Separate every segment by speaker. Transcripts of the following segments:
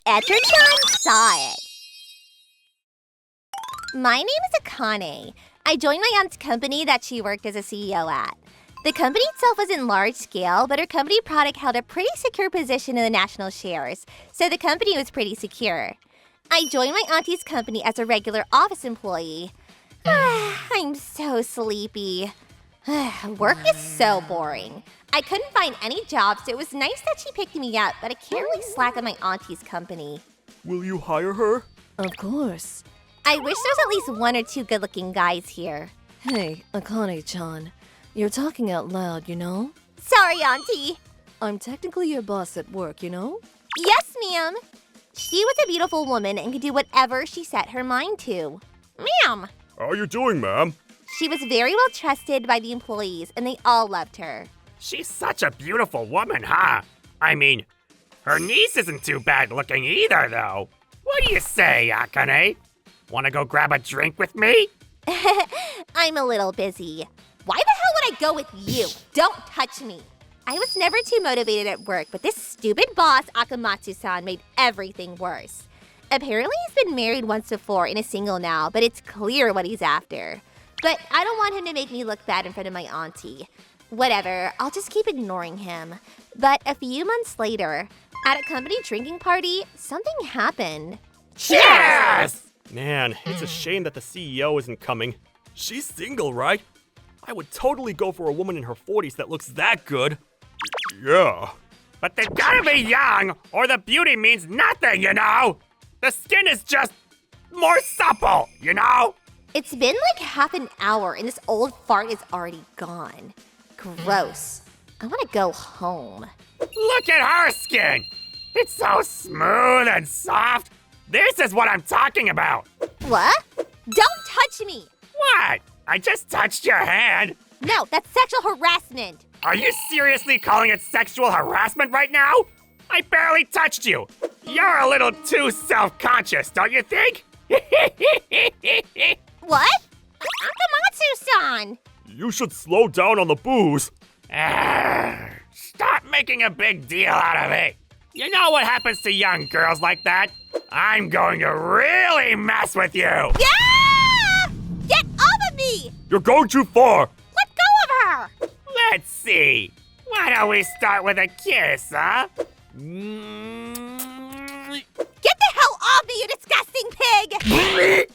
Speaker 1: Etra saw it. My name is Akane. I joined my aunt's company that she worked as a CEO at. The company itself wasn't large scale, but her company product held a pretty secure position in the national shares, so the company was pretty secure. I joined my auntie's company as a regular office employee. I'm so sleepy. Work is so boring. I couldn't find any jobs, so it was nice that she picked me up, but I can't really slack at my auntie's company.
Speaker 2: Will you hire her?
Speaker 3: Of course.
Speaker 1: I wish there was at least one or two good-looking guys here.
Speaker 3: Hey, Akane-chan. You're talking out loud, you know?
Speaker 1: Sorry, Auntie.
Speaker 3: I'm technically your boss at work, you know?
Speaker 1: Yes, ma'am. She was a beautiful woman and could do whatever she set her mind to. Ma'am.
Speaker 2: How are you doing, ma'am?
Speaker 1: She was very well trusted by the employees, and they all loved her.
Speaker 4: She's such a beautiful woman, huh? I mean, her niece isn't too bad looking either, though. What do you say, Akane? Want to go grab a drink with me?
Speaker 1: I'm a little busy. Why the hell would I go with you? Don't touch me. I was never too motivated at work, but this stupid boss, Akamatsu-san, made everything worse. Apparently he's been married once before and is single now, but it's clear what he's after. But I don't want him to make me look bad in front of my auntie. Whatever, I'll just keep ignoring him. But a few months later, at a company drinking party, something happened.
Speaker 4: Cheers!
Speaker 2: Man, it's a shame that the CEO isn't coming. She's single, right? I would totally go for a woman in her 40s that looks that good. Yeah.
Speaker 4: But they gotta be young, or the beauty means nothing, you know? The skin is just more supple, you know?
Speaker 1: It's been like half an hour and this old fart is already gone. Gross. I want to go home.
Speaker 4: Look at her skin! It's so smooth and soft. This is what I'm talking about.
Speaker 1: What? Don't touch me!
Speaker 4: What? I just touched your hand.
Speaker 1: No, that's sexual harassment.
Speaker 4: Are you seriously calling it sexual harassment right now? I barely touched you. You're a little too self-conscious, don't you think?
Speaker 1: What? Akamatsu-san!
Speaker 2: You should slow down on the booze.
Speaker 4: Stop making a big deal out of it. You know what happens to young girls like that? I'm going to really mess with you.
Speaker 1: Yeah! Get off of me!
Speaker 2: You're going too far.
Speaker 1: Let go of her!
Speaker 4: Let's see. Why don't we start with a kiss, huh?
Speaker 1: Get the hell off me, you disgusting pig!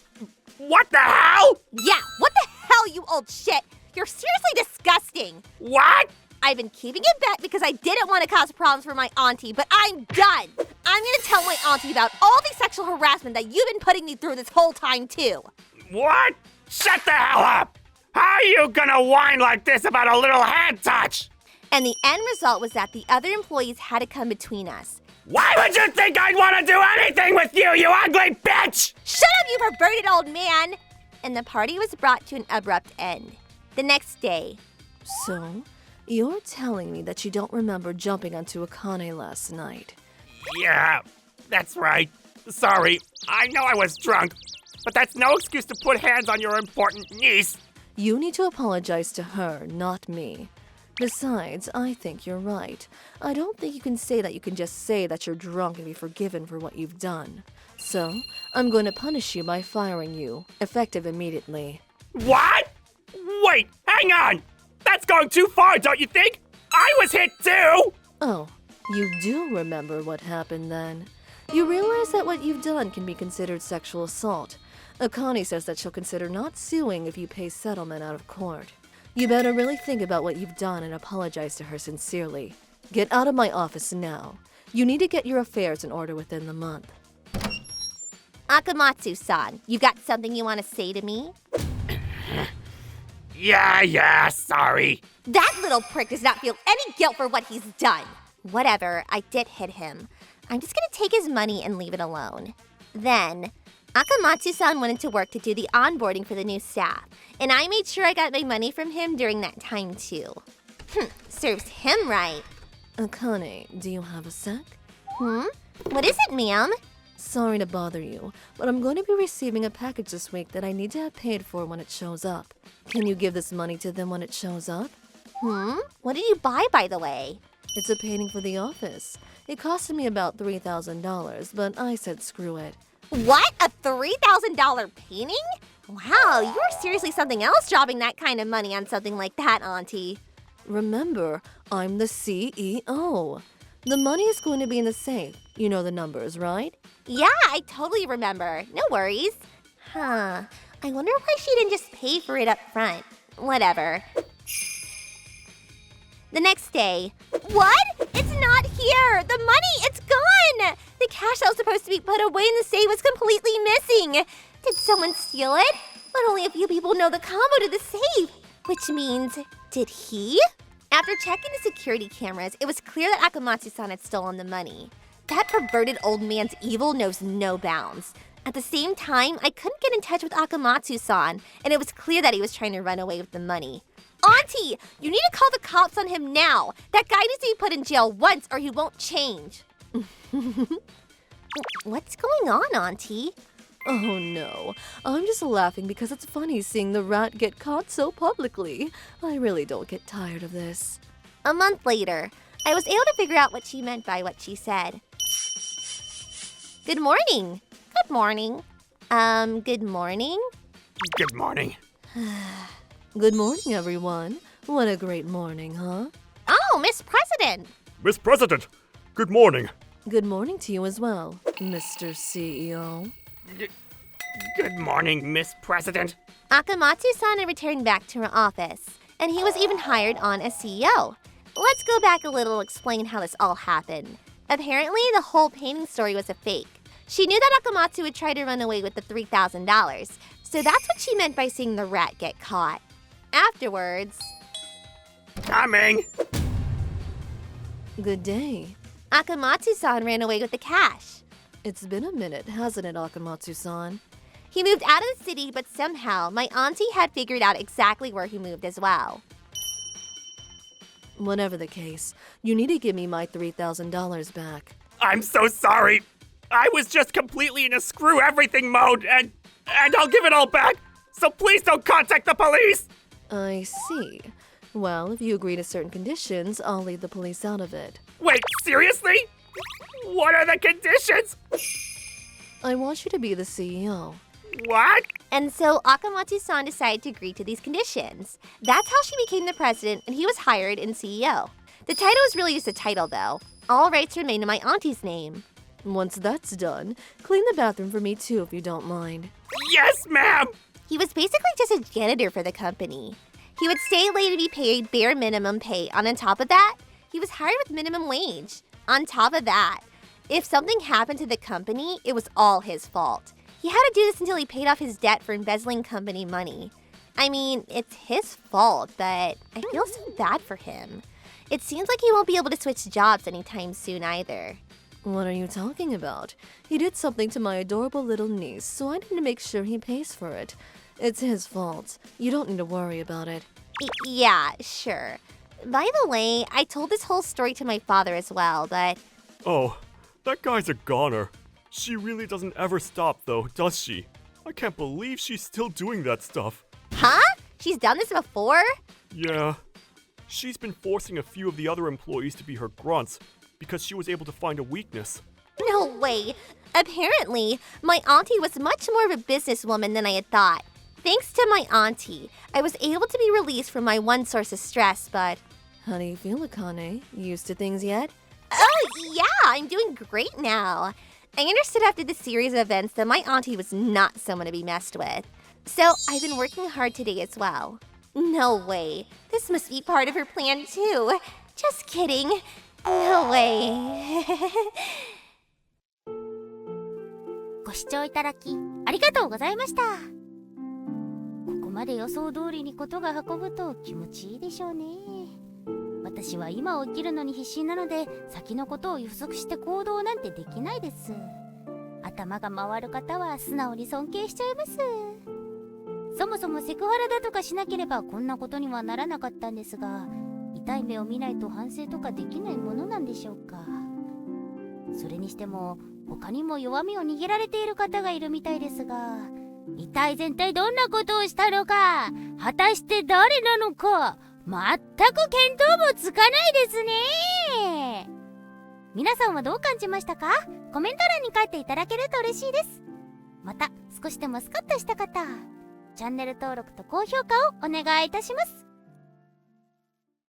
Speaker 4: What the hell?
Speaker 1: Yeah, what the hell, you old shit? You're seriously disgusting.
Speaker 4: What?
Speaker 1: I've been keeping it back because I didn't want to cause problems for my auntie, but I'm done. I'm gonna tell my auntie about all the sexual harassment that you've been putting me through this whole time, too.
Speaker 4: What? Shut the hell up! How are you gonna whine like this about a little hand touch?
Speaker 1: And the end result was that the other employees had to come between us.
Speaker 4: Why would you think I'd want to do anything with you, you ugly bitch?
Speaker 1: Shut up, you perverted old man! And the party was brought to an abrupt end. The next day.
Speaker 3: So, you're telling me that you don't remember jumping onto Akane last night?
Speaker 4: Yeah, that's right. Sorry, I know I was drunk, but that's no excuse to put hands on your important niece.
Speaker 3: You need to apologize to her, not me. Besides, I think you're right. I don't think you can say that you can just say that you're drunk and be forgiven for what you've done. So, I'm going to punish you by firing you, effective immediately.
Speaker 4: What? Wait, hang on! That's going too far, don't you think? I was hit too!
Speaker 3: Oh, you do remember what happened then. You realize that what you've done can be considered sexual assault. Akane says that she'll consider not suing if you pay settlement out of court. You better really think about what you've done and apologize to her sincerely. Get out of my office now. You need to get your affairs in order within the month.
Speaker 1: Akamatsu-san, you got something you want to say to me?
Speaker 4: Yeah, sorry.
Speaker 1: That little prick does not feel any guilt for what he's done. Whatever, I did hit him. I'm just gonna take his money and leave it alone. Then, Akamatsu-san went into work to do the onboarding for the new staff, and I made sure I got my money from him during that time too. Serves him right.
Speaker 3: Akane, do you have a sec?
Speaker 1: What is it, ma'am?
Speaker 3: Sorry to bother you, but I'm going to be receiving a package this week that I need to have paid for when it shows up. Can you give this money to them when it shows up?
Speaker 1: What did you buy, by the way?
Speaker 3: It's a painting for the office. It costed me about $3,000, but I said screw it.
Speaker 1: What? A $3,000 painting? Wow, you're seriously something else dropping that kind of money on something like that, Auntie.
Speaker 3: Remember, I'm the CEO. The money is going to be in the safe. You know the numbers, right?
Speaker 1: Yeah, I totally remember. No worries. Huh. I wonder why she didn't just pay for it up front. Whatever. The next day. What? It's not here! The money, it's gone! The cash that was supposed to be put away in the safe was completely missing. Did someone steal it? But only a few people know the combo to the safe. Which means, did he? After checking the security cameras, it was clear that Akamatsu-san had stolen the money. That perverted old man's evil knows no bounds. At the same time, I couldn't get in touch with Akamatsu-san, and it was clear that he was trying to run away with the money. Auntie, you need to call the cops on him now. That guy needs to be put in jail once or he won't change. What's going on, Auntie?
Speaker 3: Oh no, I'm just laughing because it's funny seeing the rat get caught so publicly. I really don't get tired of this.
Speaker 1: A month later, I was able to figure out what she meant by what she said. Good morning. Good morning. Good morning?
Speaker 4: Good morning.
Speaker 3: Good morning, everyone. What a great morning, huh?
Speaker 1: Oh, Miss President.
Speaker 2: Miss President, good morning.
Speaker 3: Good morning to you as well, Mr. CEO.
Speaker 4: Good morning, Miss President.
Speaker 1: Akamatsu-san had returned back to her office, and he was even hired on as CEO. Let's go back a little to explain how this all happened. Apparently, the whole painting story was a fake. She knew that Akamatsu would try to run away with the $3,000, so that's what she meant by seeing the rat get caught. Afterwards...
Speaker 4: Coming.
Speaker 3: Good day.
Speaker 1: Akamatsu-san ran away with the cash.
Speaker 3: It's been a minute, hasn't it, Akamatsu-san?
Speaker 1: He moved out of the city, but somehow my auntie had figured out exactly where he moved as well.
Speaker 3: Whatever the case, you need to give me my $3,000 back.
Speaker 4: I'm so sorry. I was just completely in a screw everything mode, and I'll give it all back. So please don't contact the police.
Speaker 3: I see. Well, if you agree to certain conditions, I'll leave the police out of it.
Speaker 4: Wait, seriously? What are the conditions?
Speaker 3: I want you to be the CEO.
Speaker 4: What?
Speaker 1: And so Akamatsu-san decided to agree to these conditions. That's how she became the president, and he was hired in CEO. The title was really just a title, though. All rights remain in my auntie's name.
Speaker 3: Once that's done, clean the bathroom for me too, if you don't mind.
Speaker 4: Yes, ma'am.
Speaker 1: He was basically just a janitor for the company. He would stay late to be paid bare minimum pay, and on top of that, he was hired with minimum wage. On top of that, if something happened to the company, it was all his fault. He had to do this until he paid off his debt for embezzling company money. I mean, it's his fault, but I feel so bad for him. It seems like he won't be able to switch jobs anytime soon either.
Speaker 3: What are you talking about? He did something to my adorable little niece, so I need to make sure he pays for it. It's his fault. You don't need to worry about it.
Speaker 1: Yeah, sure. By the way, I told this whole story to my father as well, but...
Speaker 2: Oh, that guy's a goner. She really doesn't ever stop, though, does she? I can't believe she's still doing that stuff.
Speaker 1: Huh? She's done this before?
Speaker 2: Yeah. She's been forcing a few of the other employees to be her grunts because she was able to find a weakness.
Speaker 1: No way. Apparently, my auntie was much more of a businesswoman than I had thought. Thanks to my auntie, I was able to be released from my one source of stress, but...
Speaker 3: How do you feel, Akane? Used to things yet?
Speaker 1: Oh, yeah, I'm doing great now. I understood after the series of events that my auntie was not someone to be messed with. So I've been working hard today as well. No way. This must be part of her plan too. Just kidding. No way.
Speaker 5: ご視聴いただきありがとうございました。ここまで予想通りにことが運ぶと気持ちいいでしょうね。私は今起きるのに必死なので先のことを予測して行動なんてできないです。頭が回る方は素直に尊敬しちゃいます。そもそもセクハラだとかしなければこんなことにはならなかったんですが、痛い目を見ないと反省とかできないものなんでしょうか。それにしても他にも弱みを握られている方がいるみたいですが、一体全体どんなことをしたのか、果たして誰なのか、全く見当もつかないですね。皆さんはどう感じましたか？コメント欄に書いていただけると嬉しいです。また少しでもスカッとした方、チャンネル登録と高評価をお願いいたします。